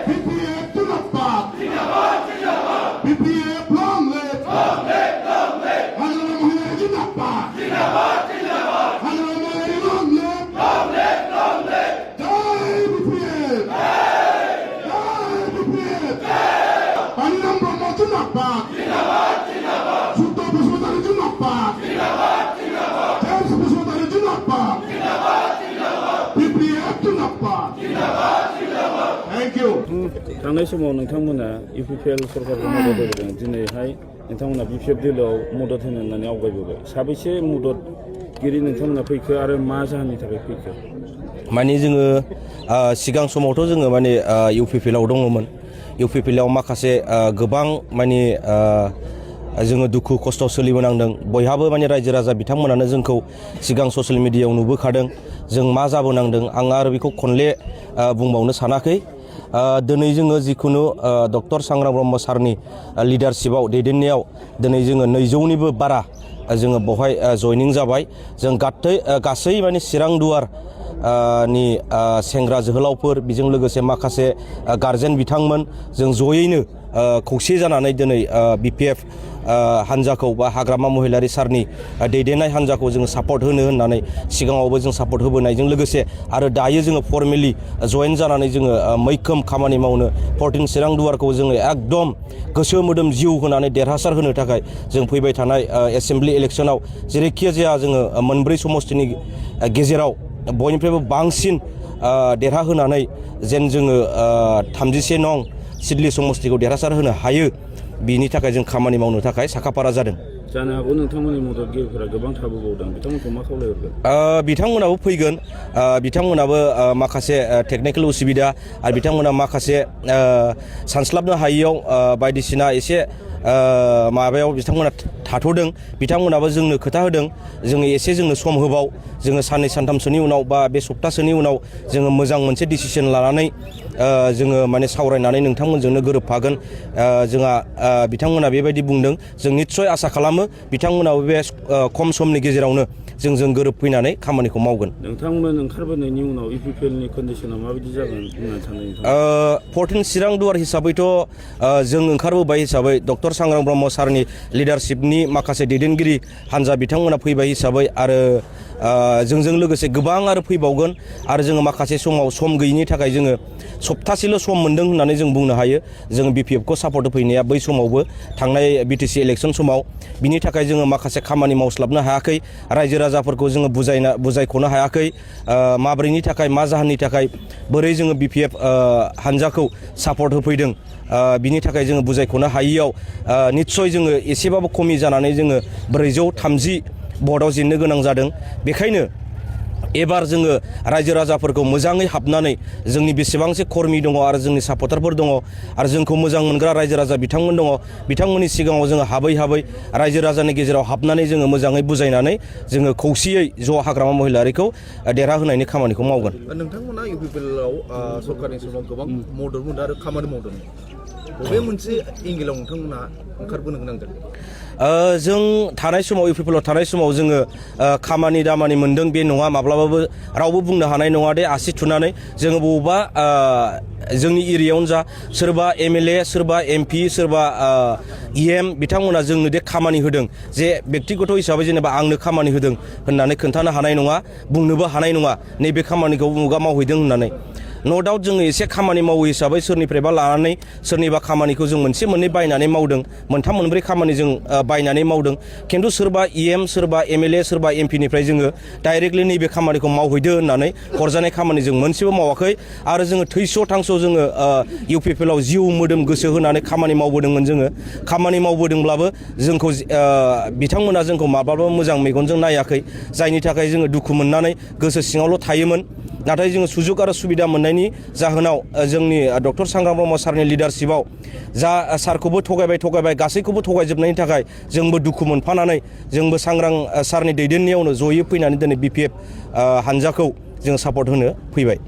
BPF Tunapa. BPF long live. Honorable Mahmoud Tunapa. Honorable Mahmoud long live. Die BPF. Die BPF. Honorable Mahmoud Tunapa. Sultan Besmotari Tunapa. James Besmotari Tunapa. BPF Tunapa. Thank you. थांनाय समाव नोंथांमोना UPPL सरकारखौ मदद होदों दिनैहाय नोंथांमोना BPF दोलोआव मदद होनो होननानै आवगायबोबाय साबैसे मददगिरि नोंथांमोना फैखो आरो मा जाहोननि थाखाय फैखो माने जोङो सिगां समावथ' जोङो माने UPPLआव दङमोन UPPLआव माखासे गोबां माने जोङो दुखु खस्थ सोलिबोनांदों बयहाबो माने रायजो राजा बिथांमोनानो जोंखौ सिगां ससियेल मिडियायाव नुबोखादों जों मा जाबोनांदों आं आरो बेखौ खनले बुंबावनो सानाखै दिनै जोङो जिखुनु डक्टर सांग्रां ब्रह्म सारनि लिडारशिपआव दैदेननायाव दिनै जोङो 200निबो बारा जोङो बेवहाय जयनिं जाबाय जों गासै माने चिरां दुवार नि सेंग्रा जोहोलावफोर बेजों लोगोसे माखासे गार्जेन बिथांमोन जों जयैनो खौसे जानानै दिनै BPF हान्जाखौ बा हाग्रामा महिलारि सारनि दैदेननाय हान्जाखौ जोङो सापर्ट होनो होननानै सिगाङावबो जों सापर्ट होबोनायजों लोगोसे आरो दायो जोङो फर्मेलि जयेन जानानै जोङो मैखोम खामानि मावनो 14 चिरां दुवारखौ जोङो एकदम गोसो मोदोम जिउ होनानै देरहासार होनो थाखाय जों फैबाय थानाय एसेम्बलि इलेक्सनाव जेरैखि जाया जोङो मोनब्रै समस्तिनि गेजेराव बयनिफ्रायबो बांसिन देरहाहोनानै जेन जोङो 31 नं सिडली समस्तिखौ देरहासार होनो हायो बिनि थाखाय जों खामानि मावनो थाखाय साखाफारा जादों जानो हागौ नोंथांमोननि मददगिरिफोरा गोबां थाबोबावदों बिथांमोनखौ मा खावलायहरगोन बिथांमोनाबो फैगोन बिथांमोनाबो माखासे टेकनिकेल उसुबिदा आरो बिथांमोना माखासे सानस्लाबनो हायैयाव बायदिसिना एसे माबायाव बिथांमोना थाथ'दों बिथांमोनाबो जोंनो खोथा होदों जोङो एसे जोंनो सम होबाव जोङो साननै सानथामसोनि उनाव बा बे सप्तासेनि उनाव जोङो मोजां मोनसे डिसिजन लानानै जोङो माने सावरायनानै नोंथांमोनजोंनो गोरोबफागोन जोंहा बिथांमोना बेबायदि बुंदों जों निस्सय आसा खालामो बिथांमोनाबो बे खम समनि गेजेरावनो जों गोरोबफैनानै खामानिखौ मावगोन नोंथांमोन ओंखारबोनायनि उनाव UPPLनि कन्डिशना माबायदि जागोन बुंनो सानो नोंथाङा 14 चिरां दुवार हिसाबैथ' जों ओंखारबोबाय हिसाबै डक्टर सांग्रां ब्रह्म सारनि लिडारशिपनि माखासे दैदेनगिरि हान्जा बिथांमोना फैबाय हिसाबै आरो जोंजों लोगोसे गोबां आरो फैबावगोन आरो जोङो माखासे समाव सम गैयिनि थाखाय जोङो सप्तासेल' सम मोनदों होननानै जों बुंनो हायो जों BPFखौ सापर्ट होफैनाया बै समावबो थांनाय BTC इलेक्सन समाव बिनि थाखाय जोङो माखासे खामानि मावस्लाबनो हायाखै रायजो राजाफोरखौ जोङो बुजायख'नो हायाखै माब्रैनि थाखाय मा जाहोननि थाखाय बोरै जोङो BPF हान्जाखौ सापर्ट होफैदों बिनि थाखाय जोङो बुजायख'नो हायैयाव निस्सय जोङो एसेबाबो खमि जानानै जोङो 430 भटआव जेननो गोनां जादों बेखायनो एबार जोङो रायजो राजाफोरखौ मोजाङै हाबनानै जोंनि बेसेबांसो कर्मि दङ आरो जोंनि सापर्टारफोर दङ आरो जोंखौ मोजां मोनग्रा रायजो राजा बिथांमोन दङ बिथांमोननि सिगाङाव जोङो हाबै रायजो राजानि गेजेराव हाबनानै जोङो मोजाङै बुजायनानै जोङो खौसेयै ज' हाग्रामा महिलारिखौ देरहाहोनायनि खामानिखौ मावगोन नोंथांमोना UPPLआव सरकारनि समाव गोबां मदद मोनदों आरो खामानि मावदों बबे मोनसे एंगेलाव नोंथांमोना ओंखारबोनो गोनां जादों जों थानाय समाव UPPLआव थानाय समाव जोङो खामानि दामानि मोनदों बे नङा माब्लाबाबो रावबो बुंनो हानाय नङा दे आसि थुनानै जोङो बबेबा जोंनि एरियायावनो जा सोरबा MLA सोरबा MP सोरबा EM बिथांमोना जोंनो दे खामानि होदों जे बेक्तिगत हिसाबै जेनेबा आंनो खामानि होदों होननानै खोन्थानो हानाय नङा बुंनोबो हानाय नङा नैबे खामानिखौ उमुगा मावहैदों होननानै नो डाउट जोङो एसे खामानि मावो हिसाबै सोरनिफ्रायबा लानानै सोरनिबा खामानिखौ जों मोनसे मोननै बायनानै मावदों मोनथाम मोनब्रै खामानि जों बायनानै मावदों खिन्थु सोरबा EM सोरबा MLA सोरबा MPनिफ्राय जोङो डाइरेक्टलि नैबे खामानिखौ मावहैदो होननानै हरजानाय खामानि जों मोनसेबो मावाखै आरो जोङो थैस' थांस' जोङो UPPLआव जिउ मोदोम गोसो होनानै खामानि मावबोदोंमोन जोङो खामानि मावबोदोंब्लाबो जोंखौ बिथांमोना जोंखौ माब्लाबा मोजां मेगनजों नायाखै जायनि थाखाय जोङो दुखु मोननानै गोसो सिङावल' थायोमोन नाथाय जोङो सुजुग आरो सुबिदा मोननायनि जाहोनाव जोंनि डक्टर सांग्रां ब्रह्म सारनि लिडारशिपआव जा सारखौबो थगायबाय गासैखौबो थगायजोबनायनि थाखाय जोंबो दुखु मोनफानानै जोंबो सांग्रां सारनि दैदेननायावनो जयै फैनानै दिनै BPF हान्जाखौ जों सापर्ट होनो फैबाय